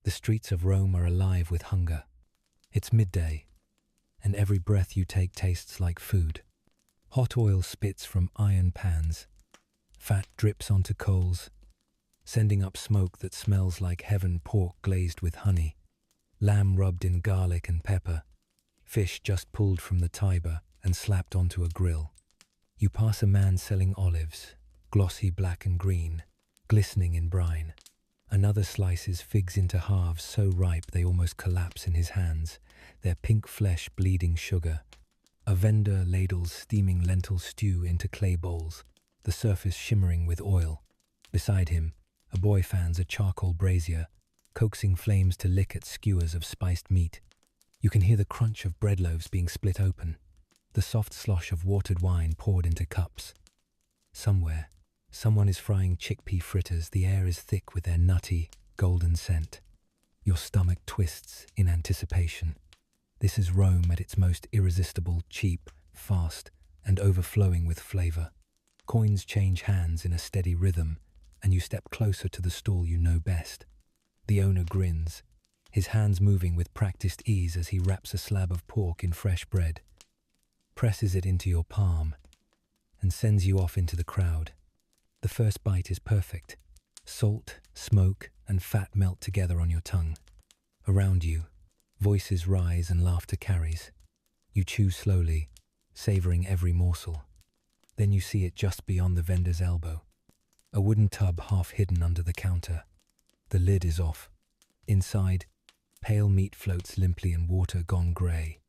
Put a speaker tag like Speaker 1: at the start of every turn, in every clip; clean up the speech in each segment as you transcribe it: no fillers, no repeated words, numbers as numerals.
Speaker 1: The streets of Rome are alive with hunger. It's midday, and every breath you take tastes like food. Hot oil spits from iron pans. Fat drips onto coals, sending up smoke that smells like heaven. Pork glazed with honey, lamb rubbed in garlic and pepper, fish just pulled from the Tiber and slapped onto a grill. You pass a man selling olives, glossy black and green, glistening in brine. Another slices figs into halves so ripe they almost collapse in his hands, their pink flesh bleeding sugar. A vendor ladles steaming lentil stew into clay bowls, the surface shimmering with oil. Beside him, a boy fans a charcoal brazier, coaxing flames to lick at skewers of spiced meat. You can hear the crunch of bread loaves being split open, the soft slosh of watered wine poured into cups. Somewhere, someone is frying chickpea fritters. The air is thick with their nutty, golden scent. Your stomach twists in anticipation. This is Rome at its most irresistible, cheap, fast, and overflowing with flavor. Coins change hands in a steady rhythm, and you step closer to the stall you know best. The owner grins, his hands moving with practiced ease as he wraps a slab of pork in fresh bread, presses it into your palm, and sends you off into the crowd. The first bite is perfect. Salt, smoke, and fat melt together on your tongue. Around you, voices rise and laughter carries. You chew slowly, savoring every morsel. Then you see it just beyond the vendor's elbow. A wooden tub half hidden under the counter. The lid is off. Inside, pale meat floats limply in water gone grey.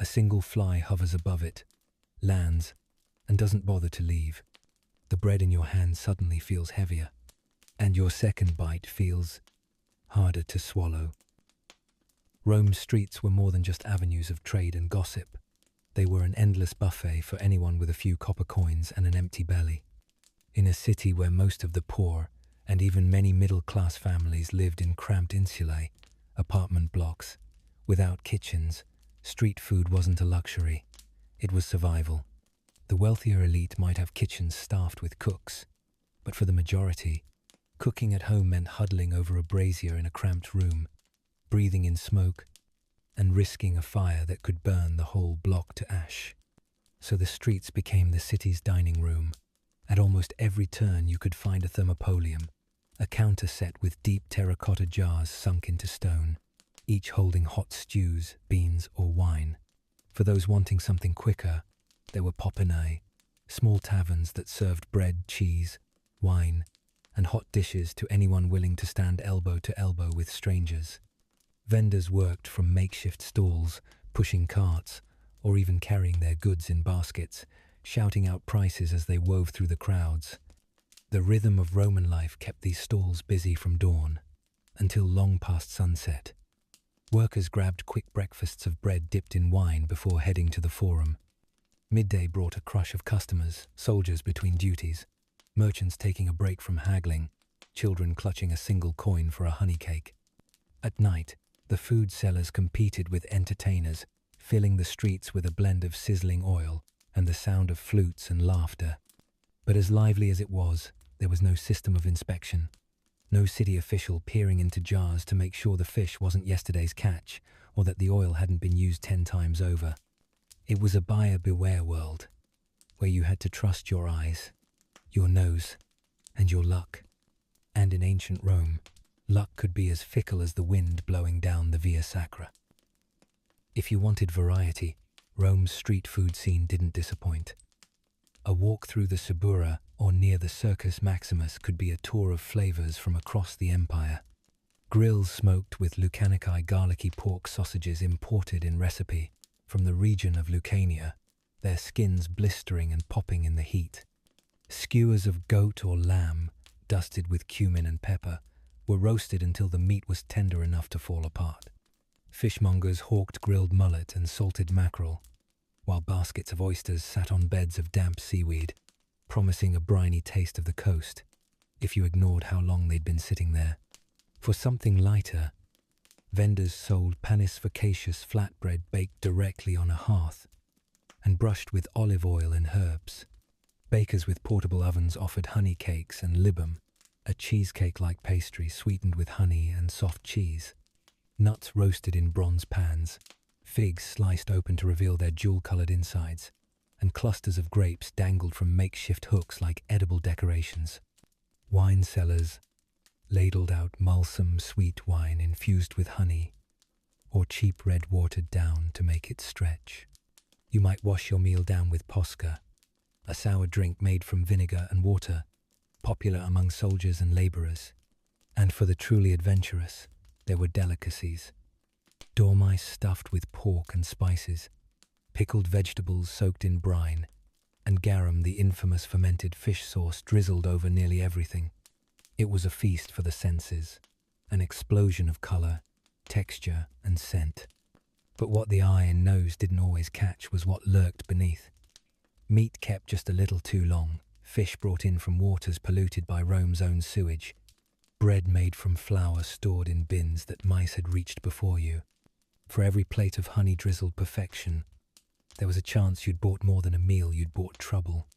Speaker 1: A single fly hovers above it, lands, and doesn't bother to leave. The bread in your hand suddenly feels heavier, and your second bite feels harder to swallow. Rome's streets were more than just avenues of trade and gossip. They were an endless buffet for anyone with a few copper coins and an empty belly. In a city where most of the poor and even many middle-class families lived in cramped insulae, apartment blocks, without kitchens, street food wasn't a luxury. It was survival. The wealthier elite might have kitchens staffed with cooks, but for the majority, cooking at home meant huddling over a brazier in a cramped room, breathing in smoke, and risking a fire that could burn the whole block to ash. So the streets became the city's dining room. At almost every turn you could find a thermopolium, a counter set with deep terracotta jars sunk into stone, each holding hot stews, beans, or wine. For those wanting something quicker, there were popinae, small taverns that served bread, cheese, wine, and hot dishes to anyone willing to stand elbow to elbow with strangers. Vendors worked from makeshift stalls, pushing carts, or even carrying their goods in baskets, shouting out prices as they wove through the crowds. The rhythm of Roman life kept these stalls busy from dawn until long past sunset. Workers grabbed quick breakfasts of bread dipped in wine before heading to the forum. Midday brought a crush of customers, soldiers between duties, merchants taking a break from haggling, children clutching a single coin for a honey cake. At night, the food sellers competed with entertainers, filling the streets with a blend of sizzling oil and the sound of flutes and laughter. But as lively as it was, there was no system of inspection. No city official peering into jars to make sure the fish wasn't yesterday's catch or that the oil hadn't been used 10 times over. It was a buyer beware world, where you had to trust your eyes, your nose, and your luck. And in ancient Rome, luck could be as fickle as the wind blowing down the Via Sacra. If you wanted variety, Rome's street food scene didn't disappoint. A walk through the Subura or near the Circus Maximus could be a tour of flavors from across the empire. Grills smoked with Lucanici garlicky pork sausages imported in recipe from the region of Lucania, their skins blistering and popping in the heat. Skewers of goat or lamb, dusted with cumin and pepper, were roasted until the meat was tender enough to fall apart. Fishmongers hawked grilled mullet and salted mackerel, while baskets of oysters sat on beds of damp seaweed, promising a briny taste of the coast, if you ignored how long they'd been sitting there. For something lighter, vendors sold panis vacacious flatbread baked directly on a hearth and brushed with olive oil and herbs. Bakers with portable ovens offered honey cakes and libum, a cheesecake-like pastry sweetened with honey and soft cheese. nuts roasted in bronze pans, figs sliced open to reveal their jewel-colored insides, and clusters of grapes dangled from makeshift hooks like edible decorations. Wine cellars ladled out mulsome sweet wine infused with honey, or cheap red watered down to make it stretch. You might wash your meal down with posca, a sour drink made from vinegar and water, popular among soldiers and labourers. And for the truly adventurous, there were delicacies. Dormice stuffed with pork and spices, pickled vegetables soaked in brine, and garum, the infamous fermented fish sauce, drizzled over nearly everything. It was a feast for the senses, an explosion of colour, texture, and scent. But what the eye and nose didn't always catch was what lurked beneath. Meat kept just a little too long, fish brought in from waters polluted by Rome's own sewage, bread made from flour stored in bins that mice had reached before you. For every plate of honey-drizzled perfection, there was a chance you'd bought more than a meal, you'd bought trouble.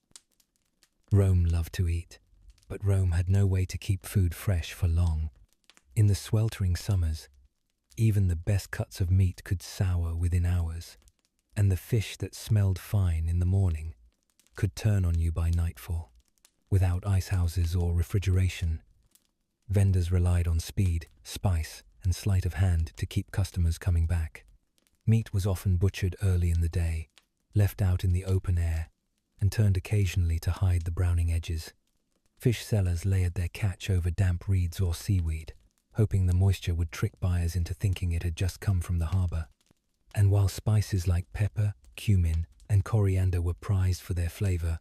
Speaker 1: Rome loved to eat, but Rome had no way to keep food fresh for long. In the sweltering summers, even the best cuts of meat could sour within hours, and the fish that smelled fine in the morning could turn on you by nightfall. Without ice houses or refrigeration, vendors relied on speed, spice, and sleight of hand to keep customers coming back. Meat was often butchered early in the day, left out in the open air, and turned occasionally to hide the browning edges. Fish sellers layered their catch over damp reeds or seaweed, hoping the moisture would trick buyers into thinking it had just come from the harbour. And while spices like pepper, cumin, and coriander were prized for their flavour,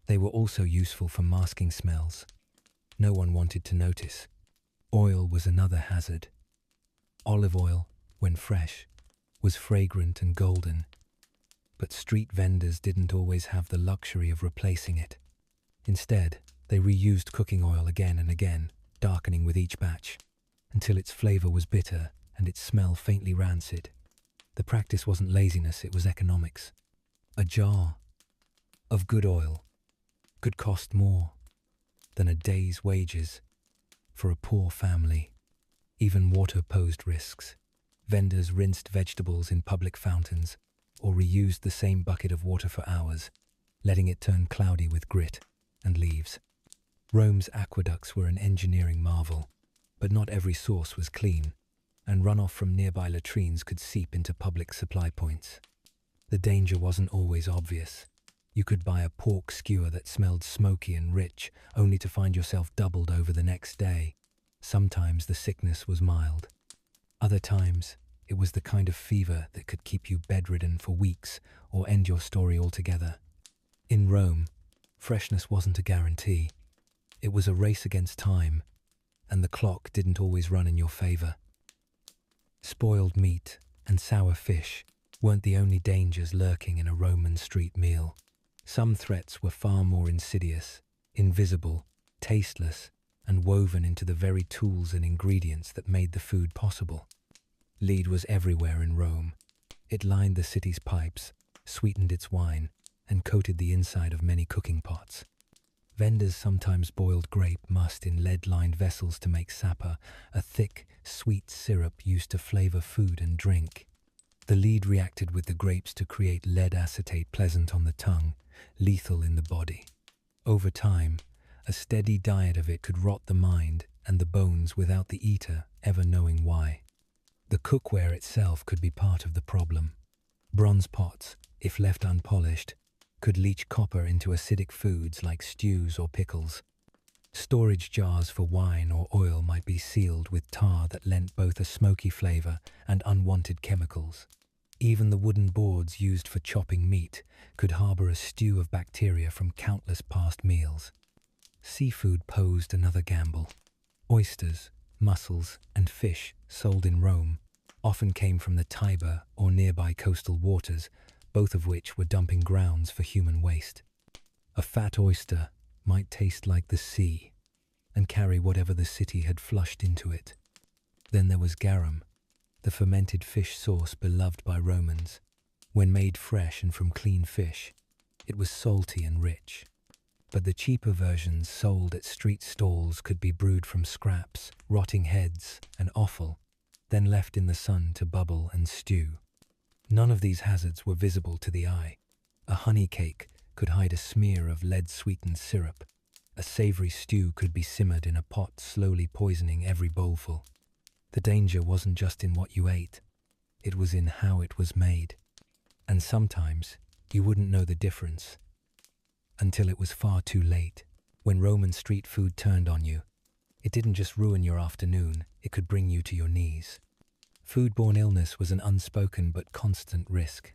Speaker 1: they were also useful for masking smells. No one wanted to notice. Oil was another hazard. Olive oil, when fresh, was fragrant and golden, but street vendors didn't always have the luxury of replacing it. Instead, they reused cooking oil again and again, darkening with each batch, until its flavour was bitter and its smell faintly rancid. The practice wasn't laziness, it was economics. A jar of good oil could cost more than a day's wages for a poor family. Even water posed risks. Vendors rinsed vegetables in public fountains or reused the same bucket of water for hours, letting it turn cloudy with grit and leaves. Rome's aqueducts were an engineering marvel, but not every source was clean, and runoff from nearby latrines could seep into public supply points. The danger wasn't always obvious. You could buy a pork skewer that smelled smoky and rich, only to find yourself doubled over the next day. Sometimes the sickness was mild. Other times, it was the kind of fever that could keep you bedridden for weeks or end your story altogether. In Rome, freshness wasn't a guarantee. It was a race against time, and the clock didn't always run in your favour. Spoiled meat and sour fish weren't the only dangers lurking in a Roman street meal. Some threats were far more insidious, invisible, tasteless, and woven into the very tools and ingredients that made the food possible. Lead was everywhere in Rome. It lined the city's pipes, sweetened its wine, and coated the inside of many cooking pots. Vendors sometimes boiled grape must in lead-lined vessels to make sapa, a thick, sweet syrup used to flavour food and drink. The lead reacted with the grapes to create lead acetate, pleasant on the tongue, lethal in the body. Over time, a steady diet of it could rot the mind and the bones without the eater ever knowing why. The cookware itself could be part of the problem. Bronze pots, if left unpolished, could leach copper into acidic foods like stews or pickles. Storage jars for wine or oil might be sealed with tar that lent both a smoky flavour and unwanted chemicals. Even the wooden boards used for chopping meat could harbour a stew of bacteria from countless past meals. Seafood posed another gamble. Oysters, mussels, and fish sold in Rome often came from the Tiber or nearby coastal waters, both of which were dumping grounds for human waste. A fat oyster might taste like the sea and carry whatever the city had flushed into it. Then there was garum, the fermented fish sauce beloved by Romans. When made fresh and from clean fish, it was salty and rich. But the cheaper versions sold at street stalls could be brewed from scraps, rotting heads, and offal, then left in the sun to bubble and stew. None of these hazards were visible to the eye. A honey cake could hide a smear of lead-sweetened syrup. A savory stew could be simmered in a pot, slowly poisoning every bowlful. The danger wasn't just in what you ate. It was in how it was made. And sometimes you wouldn't know the difference until it was far too late. When Roman street food turned on you, it didn't just ruin your afternoon, it could bring you to your knees. Foodborne illness was an unspoken but constant risk.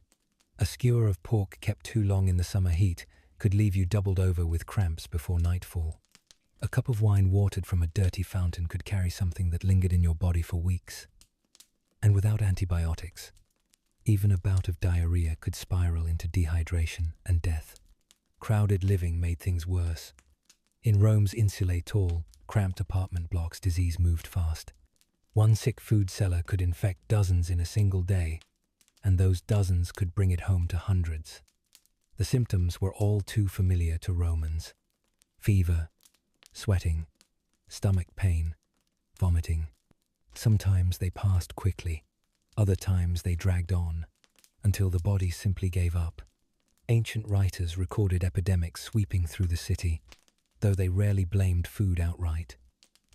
Speaker 1: A skewer of pork kept too long in the summer heat could leave you doubled over with cramps before nightfall. A cup of wine watered from a dirty fountain could carry something that lingered in your body for weeks. And without antibiotics, even a bout of diarrhea could spiral into dehydration and death. Crowded living made things worse. In Rome's insulae tall, cramped apartment blocks, disease moved fast. One sick food seller could infect dozens in a single day, and those dozens could bring it home to hundreds. The symptoms were all too familiar to Romans. Fever, sweating, stomach pain, vomiting. Sometimes they passed quickly, other times they dragged on, until the body simply gave up. Ancient writers recorded epidemics sweeping through the city, though they rarely blamed food outright.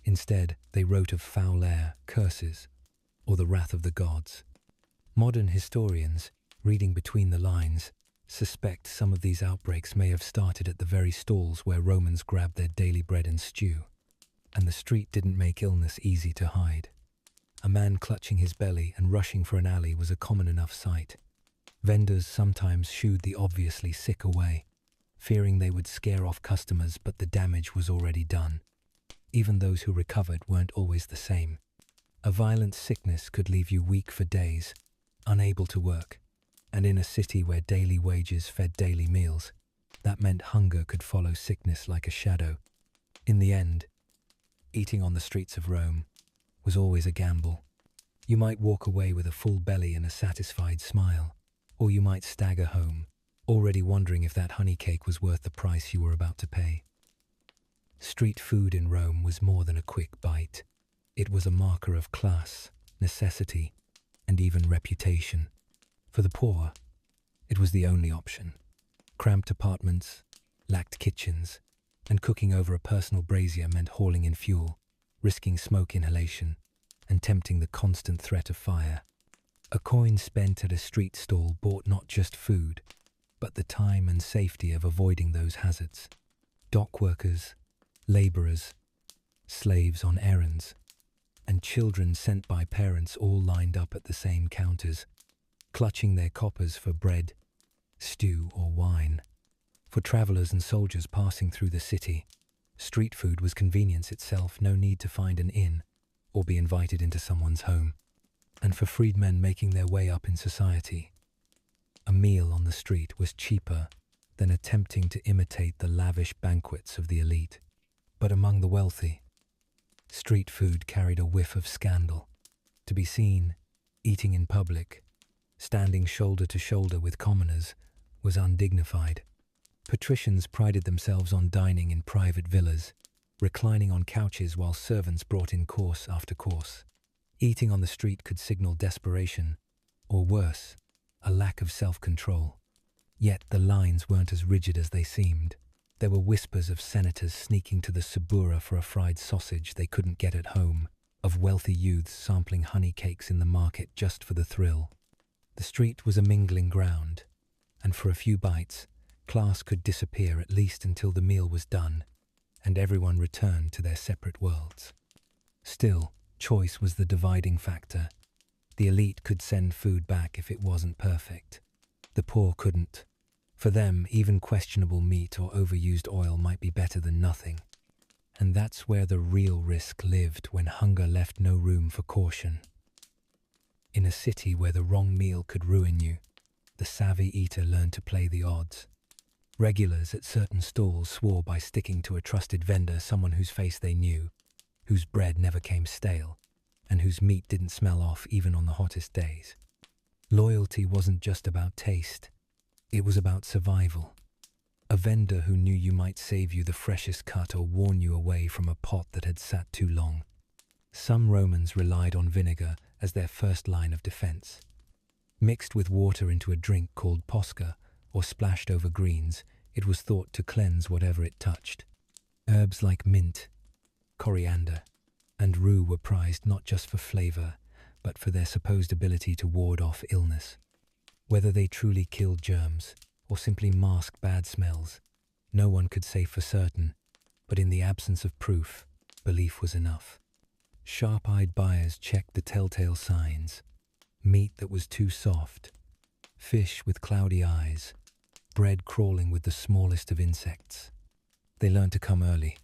Speaker 1: Instead, they wrote of foul air, curses, or the wrath of the gods. Modern historians, reading between the lines, suspect some of these outbreaks may have started at the very stalls where Romans grabbed their daily bread and stew. And the street didn't make illness easy to hide. A man clutching his belly and rushing for an alley was a common enough sight. Vendors sometimes shooed the obviously sick away, fearing they would scare off customers, but the damage was already done. Even those who recovered weren't always the same. A violent sickness could leave you weak for days, unable to work. And in a city where daily wages fed daily meals, that meant hunger could follow sickness like a shadow. In the end, eating on the streets of Rome was always a gamble. You might walk away with a full belly and a satisfied smile, or you might stagger home, already wondering if that honey cake was worth the price you were about to pay. Street food in Rome was more than a quick bite. It was a marker of class, necessity, and even reputation. For the poor, it was the only option. Cramped apartments, lacked kitchens, and cooking over a personal brazier meant hauling in fuel, risking smoke inhalation, and tempting the constant threat of fire. A coin spent at a street stall bought not just food, but the time and safety of avoiding those hazards. Dock workers, laborers, slaves on errands, and children sent by parents all lined up at the same counters, clutching their coppers for bread, stew, or wine. For travelers and soldiers passing through the city, street food was convenience itself, no need to find an inn or be invited into someone's home. And for freedmen making their way up in society, a meal on the street was cheaper than attempting to imitate the lavish banquets of the elite. But among the wealthy, street food carried a whiff of scandal. To be seen, eating in public, standing shoulder to shoulder with commoners, was undignified. Patricians prided themselves on dining in private villas, reclining on couches while servants brought in course after course. Eating on the street could signal desperation, or worse, a lack of self-control. Yet the lines weren't as rigid as they seemed. There were whispers of senators sneaking to the Subura for a fried sausage they couldn't get at home, of wealthy youths sampling honey cakes in the market just for the thrill. The street was a mingling ground, and for a few bites, class could disappear at least until the meal was done, and everyone returned to their separate worlds. Still, choice was the dividing factor. The elite could send food back if it wasn't perfect. The poor couldn't. For them, even questionable meat or overused oil might be better than nothing. And that's where the real risk lived, when hunger left no room for caution. In a city where the wrong meal could ruin you, the savvy eater learned to play the odds. Regulars at certain stalls swore by sticking to a trusted vendor, someone whose face they knew, whose bread never came stale, and whose meat didn't smell off even on the hottest days. Loyalty wasn't just about taste, it was about survival. A vendor who knew you might save you the freshest cut or warn you away from a pot that had sat too long. Some Romans relied on vinegar as their first line of defense. Mixed with water into a drink called posca, or splashed over greens, it was thought to cleanse whatever it touched. Herbs like mint, coriander, and rue were prized not just for flavor, but for their supposed ability to ward off illness. Whether they truly killed germs, or simply masked bad smells, no one could say for certain, but in the absence of proof, belief was enough. Sharp-eyed buyers checked the telltale signs: meat that was too soft, fish with cloudy eyes, bread crawling with the smallest of insects. They learned to come early,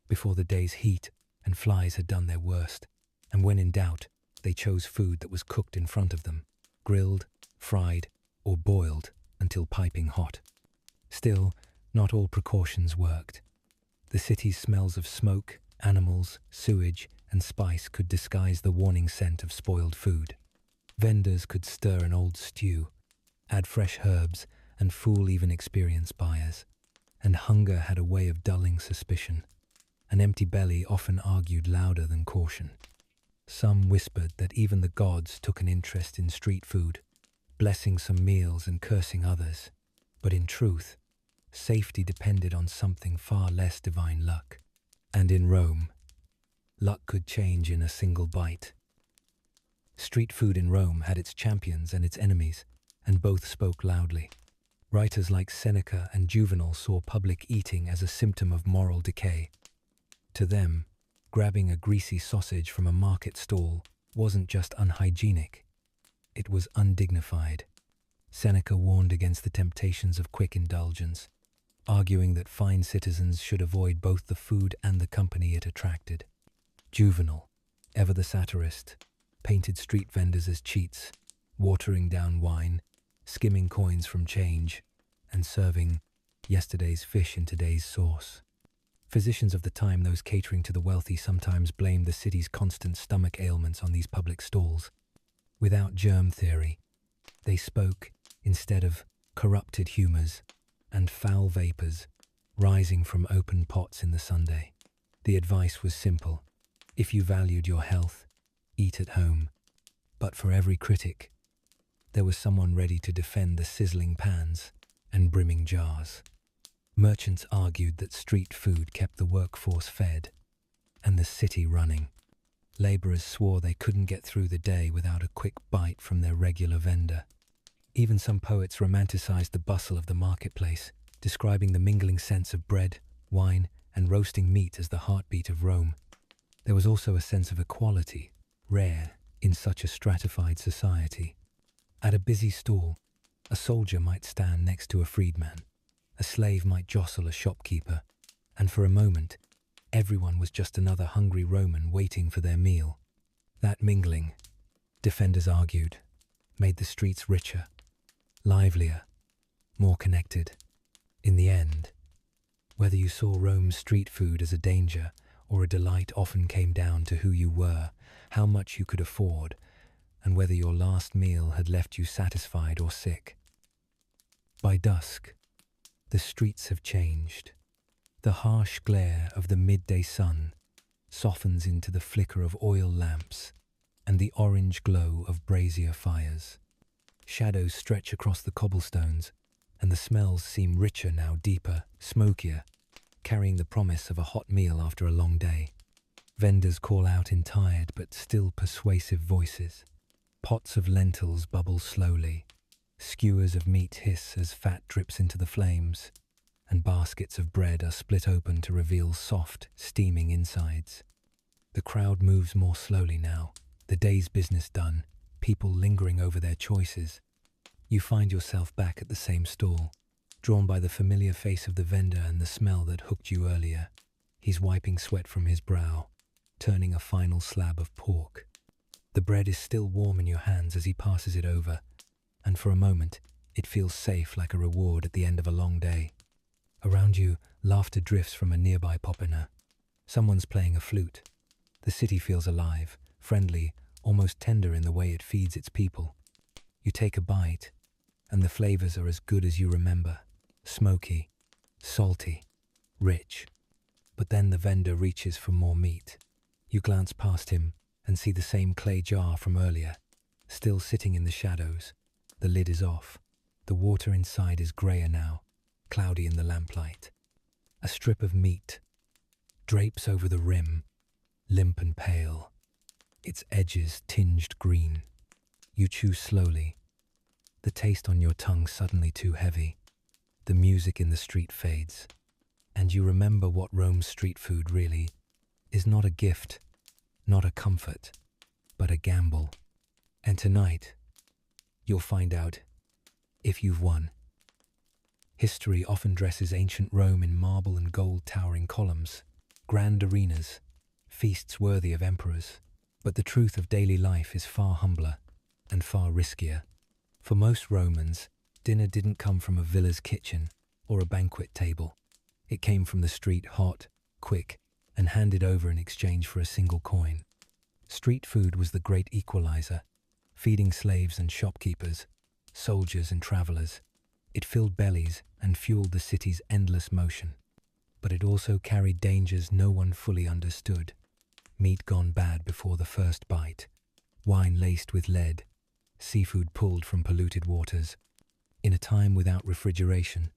Speaker 1: before the day's heat and flies had done their worst, and when in doubt, they chose food that was cooked in front of them, grilled, fried, or boiled until piping hot. Still, not all precautions worked. The city's smells of smoke, animals, sewage, and spice could disguise the warning scent of spoiled food. Vendors could stir an old stew, add fresh herbs, and fool even experienced buyers. And hunger had a way of dulling suspicion. An empty belly often argued louder than caution. Some whispered that even the gods took an interest in street food, blessing some meals and cursing others. But in truth, safety depended on something far less divine luck. And in Rome, luck could change in a single bite. Street food in Rome had its champions and its enemies, and both spoke loudly. Writers like Seneca and Juvenal saw public eating as a symptom of moral decay. To them, grabbing a greasy sausage from a market stall wasn't just unhygienic, it was undignified. Seneca warned against the temptations of quick indulgence, arguing that fine citizens should avoid both the food and the company it attracted. Juvenal, ever the satirist, painted street vendors as cheats, watering down wine, skimming coins from change, and serving yesterday's fish in today's sauce. Physicians of the time, those catering to the wealthy, sometimes blamed the city's constant stomach ailments on these public stalls. Without germ theory, they spoke instead of corrupted humours and foul vapours rising from open pots in the Sunday. The advice was simple: if you valued your health, eat at home. But for every critic, there was someone ready to defend the sizzling pans and brimming jars. Merchants argued that street food kept the workforce fed and the city running. Labourers swore they couldn't get through the day without a quick bite from their regular vendor. Even some poets romanticized the bustle of the marketplace, describing the mingling scents of bread, wine, and roasting meat as the heartbeat of Rome. There was also a sense of equality, rare in such a stratified society. At a busy stall, a soldier might stand next to a freedman, a slave might jostle a shopkeeper, and for a moment, everyone was just another hungry Roman waiting for their meal. That mingling, defenders argued, made the streets richer, livelier, more connected. In the end, whether you saw Rome's street food as a danger or a delight often came down to who you were, how much you could afford, and whether your last meal had left you satisfied or sick. By dusk, the streets have changed. The harsh glare of the midday sun softens into the flicker of oil lamps and the orange glow of brazier fires. Shadows stretch across the cobblestones, and the smells seem richer now, deeper, smokier, carrying the promise of a hot meal after a long day. Vendors call out in tired but still persuasive voices. Pots of lentils bubble slowly. Skewers of meat hiss as fat drips into the flames, and baskets of bread are split open to reveal soft, steaming insides. The crowd moves more slowly now, the day's business done, people lingering over their choices. You find yourself back at the same stall, drawn by the familiar face of the vendor and the smell that hooked you earlier. He's wiping sweat from his brow, turning a final slab of pork. The bread is still warm in your hands as he passes it over, and for a moment, it feels safe, like a reward at the end of a long day. Around you, laughter drifts from a nearby popinae. Someone's playing a flute. The city feels alive, friendly, almost tender in the way it feeds its people. You take a bite, and the flavors are as good as you remember. Smoky, salty, rich. But then the vendor reaches for more meat. You glance past him, and see the same clay jar from earlier, still sitting in the shadows. The lid is off. The water inside is grayer now, cloudy in the lamplight. A strip of meat drapes over the rim, limp and pale, its edges tinged green. You chew slowly, the taste on your tongue suddenly too heavy. The music in the street fades, and you remember what Rome's street food really is: not a gift, not a comfort, but a gamble. And tonight, you'll find out if you've won. History often dresses ancient Rome in marble and gold towering columns, grand arenas, feasts worthy of emperors. But the truth of daily life is far humbler and far riskier. For most Romans, dinner didn't come from a villa's kitchen or a banquet table. It came from the street, hot, quick, and handed over in exchange for a single coin. Street food was the great equalizer, feeding slaves and shopkeepers, soldiers and travelers. It filled bellies and fueled the city's endless motion. But it also carried dangers no one fully understood. Meat gone bad before the first bite, wine laced with lead, seafood pulled from polluted waters. In a time without refrigeration,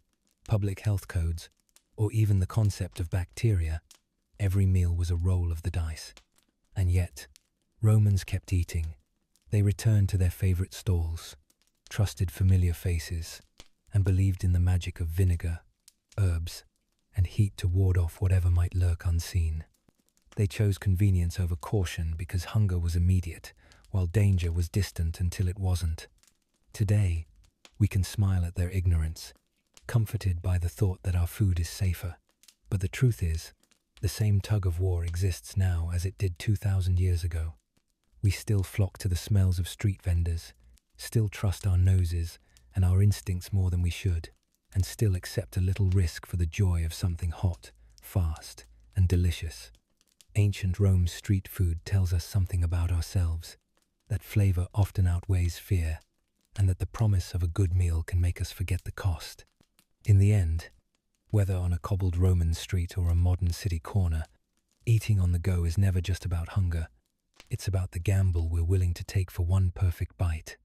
Speaker 1: public health codes, or even the concept of bacteria, every meal was a roll of the dice. And yet, Romans kept eating. They returned to their favorite stalls, trusted familiar faces, and believed in the magic of vinegar, herbs, and heat to ward off whatever might lurk unseen. They chose convenience over caution because hunger was immediate, while danger was distant until it wasn't. Today, we can smile at their ignorance, comforted by the thought that our food is safer. But the truth is, the same tug of war exists now as it did 2,000 years ago. We still flock to the smells of street vendors, still trust our noses and our instincts more than we should, and still accept a little risk for the joy of something hot, fast, and delicious. Ancient Rome's street food tells us something about ourselves, that flavor often outweighs fear, and that the promise of a good meal can make us forget the cost. In the end, whether on a cobbled Roman street or a modern city corner, eating on the go is never just about hunger. It's about the gamble we're willing to take for one perfect bite.